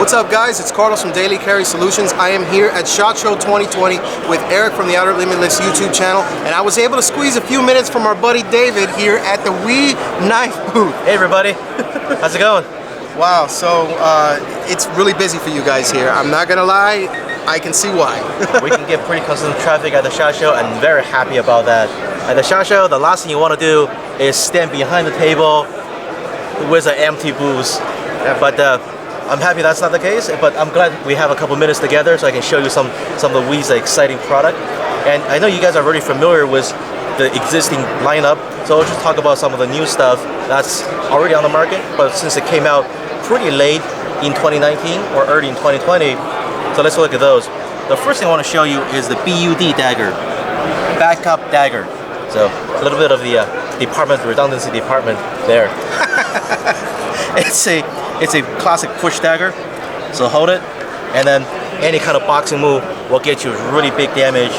What's up, guys? It's Carlos from Daily Carry Solutions. I am here at SHOT Show 2020 with Eric from the Outer Limitless YouTube channel, and I was able to squeeze a few minutes from our buddy David here at the Wee Knife booth. Hey everybody, how's it going? Wow, so it's really busy for you guys here. I'm not gonna lie, I can see why. We can get pretty constant traffic at the SHOT Show, and I'm very happy about that. At the SHOT Show, the last thing you want to do is stand behind the table with an empty booth. But I'm happy that's not the case, but I'm glad we have a couple minutes together so I can show you some of the Wee's exciting product. And I know you guys are already familiar with the existing lineup, so I'll just talk about some of the new stuff that's already on the market, but since it came out pretty late in 2019 or early in 2020, so let's look at those. The first thing I want to show you is the BUD dagger, backup dagger. So a little bit of the redundancy department there. It's a classic push dagger, so hold it, and then any kind of boxing move will get you really big damage.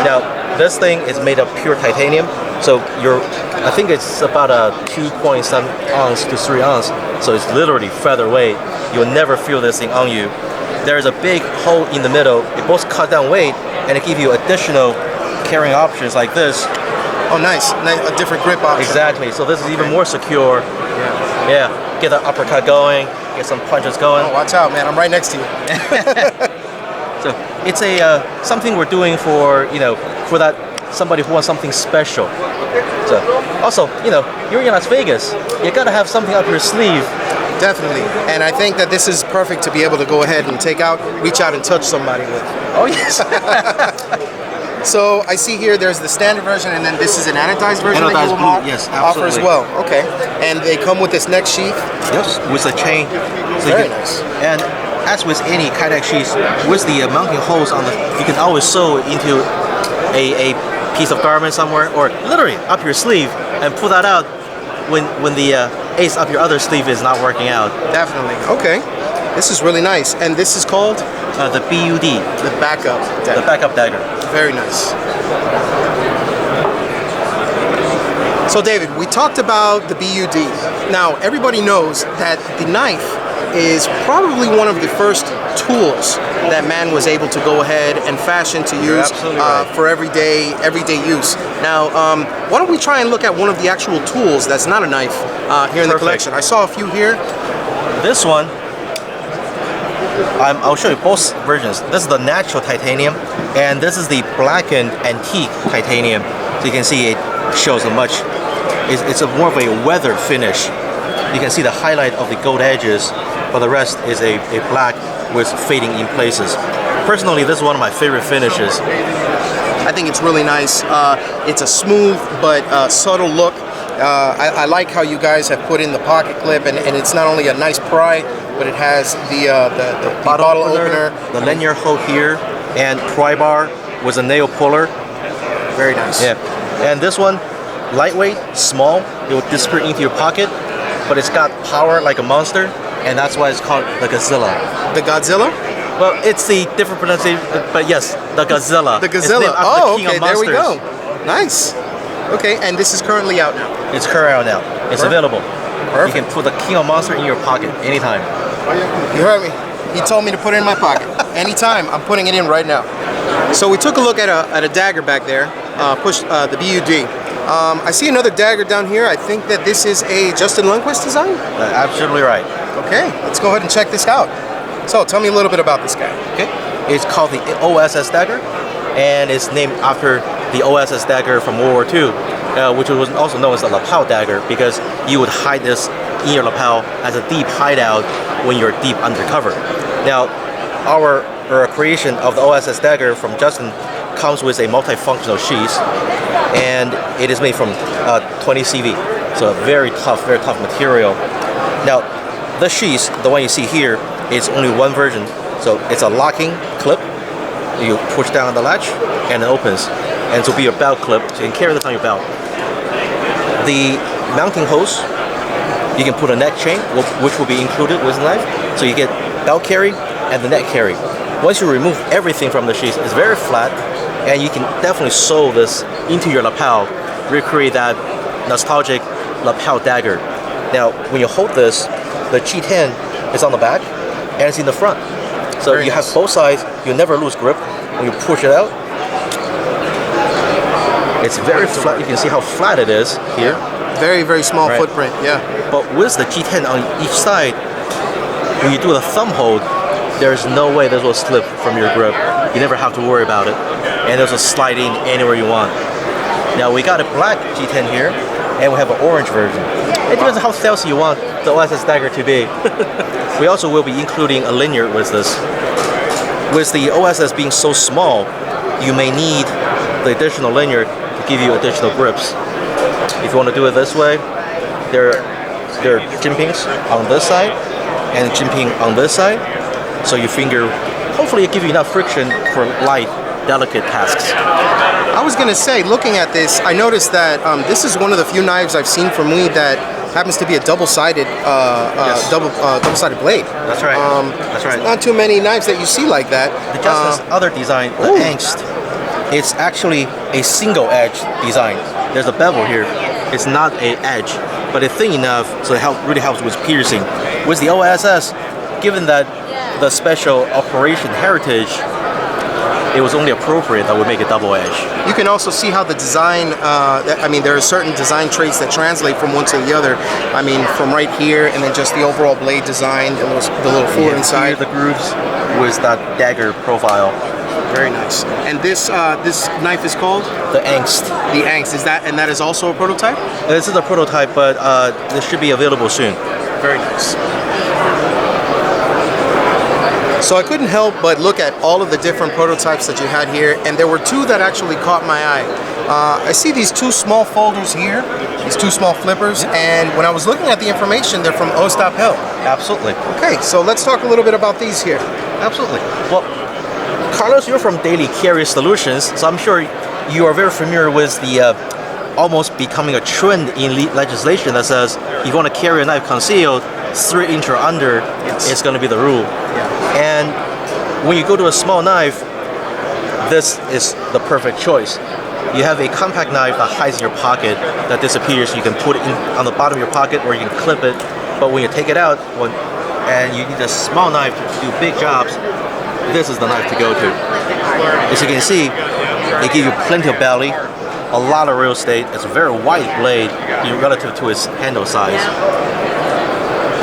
Now, this thing is made of pure titanium, so I think it's about a 2.7 ounce to 3 ounce, so it's literally featherweight. You'll never feel this thing on you. There's a big hole in the middle. It both cut down weight, and it gives you additional carrying options like this. Oh, nice. A different grip option. Exactly, so this is even more secure. Yeah, get the uppercut going, get some punches going. Oh, watch out, man, I'm right next to you. So it's something we're doing for, for that somebody who wants something special. So also, you're in Las Vegas, you gotta have something up your sleeve. Definitely, and I think that this is perfect to be able to go ahead and reach out and touch somebody with. Oh yes. So I see here there's the standard version, and then this is an anodized version that you will yes, offer as well. Okay, and they come with this neck sheath. Yes, with a chain. So very nice. And as with any kydex sheath, with the mounting holes on you can always sew into a piece of garment somewhere, or literally up your sleeve, and pull that out when the ace up your other sleeve is not working out. Definitely. Okay. This is really nice, and this is called the BUD, the backup dagger. The backup dagger. Very nice. So David, we talked about the BUD. Now everybody knows that the knife is probably one of the first tools that man was able to go ahead and fashion to use for everyday use. Now, why don't we try and look at one of the actual tools that's not a knife here in the collection? I saw a few here. This one, I'll show you both versions. This is the natural titanium, and this is the blackened antique titanium. So you can see it shows it's more of a weathered finish. You can see the highlight of the gold edges, but the rest is a black with fading in places. Personally, this is one of my favorite finishes. I think it's really nice. It's a smooth but subtle look. I like how you guys have put in the pocket clip, and it's not only a nice pry, but it has the bottle opener, the lanyard hole here, and pry bar with a nail puller. Very nice. Yeah, and this one, lightweight, small. It will disappear into your pocket, but it's got power like a monster, and that's why it's called the Godzilla. The Godzilla? Well, it's the different pronunciation, but yes, the Godzilla. The Godzilla. Oh, the okay, there we go. Nice. Okay, and this is currently out now. It's currently out now. It's available. Perfect. You can put the King of Monster in your pocket anytime. You heard me. He told me to put it in my pocket. Anytime, I'm putting it in right now. So we took a look at a dagger back there, the BUD. I see another dagger down here. I think that this is a Justin Lundquist design? Absolutely right. Okay, let's go ahead and check this out. So tell me a little bit about this guy. Okay, it's called the OSS dagger, and it's named after the OSS dagger from World War II, which was also known as the lapel dagger, because you would hide this in your lapel as a deep hideout when you're deep undercover. Now, our creation of the OSS dagger from Justin comes with a multifunctional sheath, and it is made from 20 CV, so a very tough material. Now, the sheath, the one you see here, is only one version, so it's a locking clip. You push down on the latch, and it opens, and to be your belt clip, so you can carry this on your belt. The mounting holes, you can put a neck chain, which will be included with the knife, so you get belt carry and the neck carry. Once you remove everything from the sheath, it's very flat, and you can definitely sew this into your lapel, recreate that nostalgic lapel dagger. Now, when you hold this, the G10 is on the back, and it's in the front. So Very you nice. have both sides. You never lose grip when you push it out. It's very flat. You can see how flat it is here. Very, very small Right. footprint, yeah. But with the G10 on each side, when you do the thumb hold, there's no way this will slip from your grip. You never have to worry about it. And there's a sliding anywhere you want. Now we got a black G10 here, and we have an orange version. It depends on how fancy you want the OSS dagger to be. We also will be including a linear with this. With the OSS being so small, you may need the additional linear to give you additional grips. If you want to do it this way, there are jimpings on this side and jimping on this side. So your finger, hopefully it gives you enough friction for light, delicate tasks. I was gonna say, looking at this, I noticed that this is one of the few knives I've seen from Lee that happens to be a double-sided, double-sided blade. That's right. That's right. Not too many knives that you see like that. Just this other design, the Angst, it's actually a single edge design. There's a bevel here. It's not an edge, but it's thin enough so it really helps with piercing. With the OSS, given that the special operation heritage, it was only appropriate that we make a double edge. You can also see how the design, I mean, there are certain design traits that translate from one to the other. I mean, from right here, and then just the overall blade design, the little fuller inside. Here, the grooves with that dagger profile. Very nice. And this knife is called? The Angst. The Angst. And that is also a prototype? This is a prototype, but this should be available soon. Very nice. So I couldn't help but look at all of the different prototypes that you had here, and there were two that actually caught my eye. I see these two small folders here, these two small flippers, and when I was looking at the information, they're from Ostap. Absolutely. Okay, so let's talk a little bit about these here. Absolutely. Well, Carlos, you're from Daily Carry Solutions, so I'm sure you are very familiar with the almost becoming a trend in legislation that says you want to carry a knife concealed 3 inch or under, it's going to be the rule. And when you go to a small knife, this is the perfect choice. You have a compact knife that hides in your pocket, that disappears. You can put it in on the bottom of your pocket, or you can clip it. But when you take it out, and you need a small knife to do big jobs, this is the knife to go to. As you can see, they give you plenty of belly, a lot of real estate. It's a very wide blade relative to its handle size.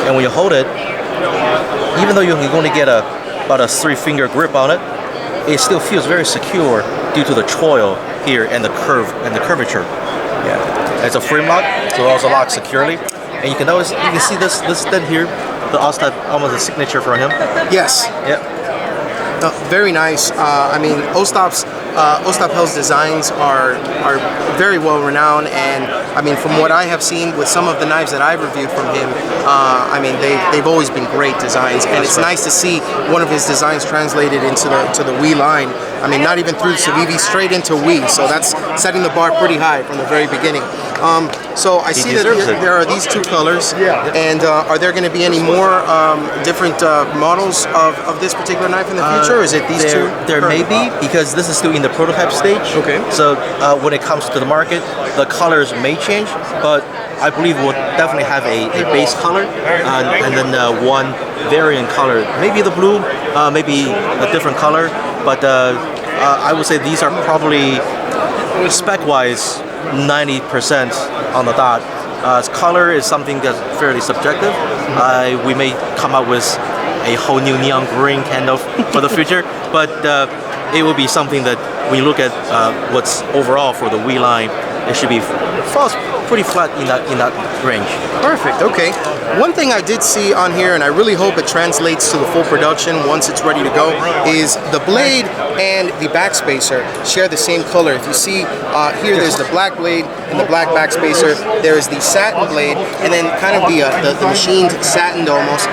And when you hold it, even though you're going to get about a 3-finger grip on it, it still feels very secure due to the choil here and the curve and the curvature. Yeah, it's a frame lock, so it also locks securely. And you can see this stud here, the Ostap, almost a signature for him. Yes. Yep. Very nice. I mean, Ostap's designs are very well renowned, and I mean, from what I have seen with some of the knives that I've reviewed from him, I mean, they've always been great designs, and it's nice to see one of his designs translated into the Wii line. I mean, not even through Civivi, straight into Wii, so that's setting the bar pretty high from the very beginning. So I see that there are these two colors, and are there going to be any more different models of this particular knife in the future? Or is it these two? There may be, because this is still in the prototype stage. Okay. So when it comes to the market, the colors may change, but I believe we'll definitely have a base color and then one variant color. Maybe the blue, maybe a different color, but I would say these are probably spec-wise 90% on the dot. Color is something that's fairly subjective. We may come up with a whole new neon green kind of for the future, but it will be something that when you look at what's overall for the Wii line, it should be falls pretty flat in that range. Perfect. Okay. One thing I did see on here, and I really hope it translates to the full production once it's ready to go, is the blade and the backspacer share the same color. If you see here, there's the black blade and the black backspacer. There's the satin blade, and then kind of the machined satin almost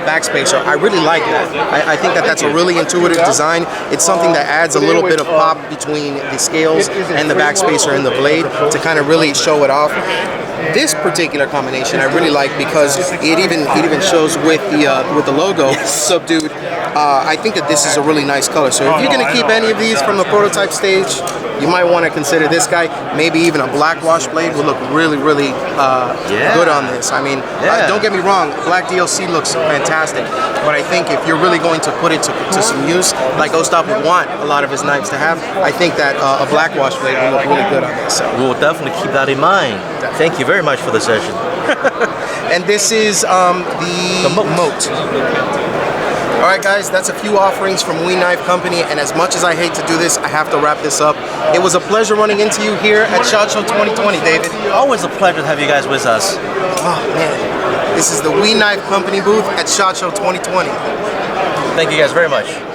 backspacer. I really like that. I think that's a really intuitive design. It's something that adds a little bit of pop between the scales and the backspacer and the blade to kind of really show it off. This particular combination I really like because it even shows with the logo subdued. I think that this is a really nice color. So if you're going to keep any of these from the prototype stage, you might want to consider this guy. Maybe even a black wash blade would look really, really good on this. I mean, don't get me wrong, black DLC looks fantastic, but I think if you're really going to put it to some use, like Ostap would want a lot of his knives to have, I think that a black wash blade would look really good on this. So. We will definitely keep that in mind. Thank you very much for the session. And this is the moat. All right, guys, that's a few offerings from We Knife Company, and as much as I hate to do this, I have to wrap this up. It was a pleasure running into you here at SHOT Show 2020, David. Always a pleasure to have you guys with us. Oh, man. This is the We Knife Company booth at SHOT Show 2020. Thank you guys very much.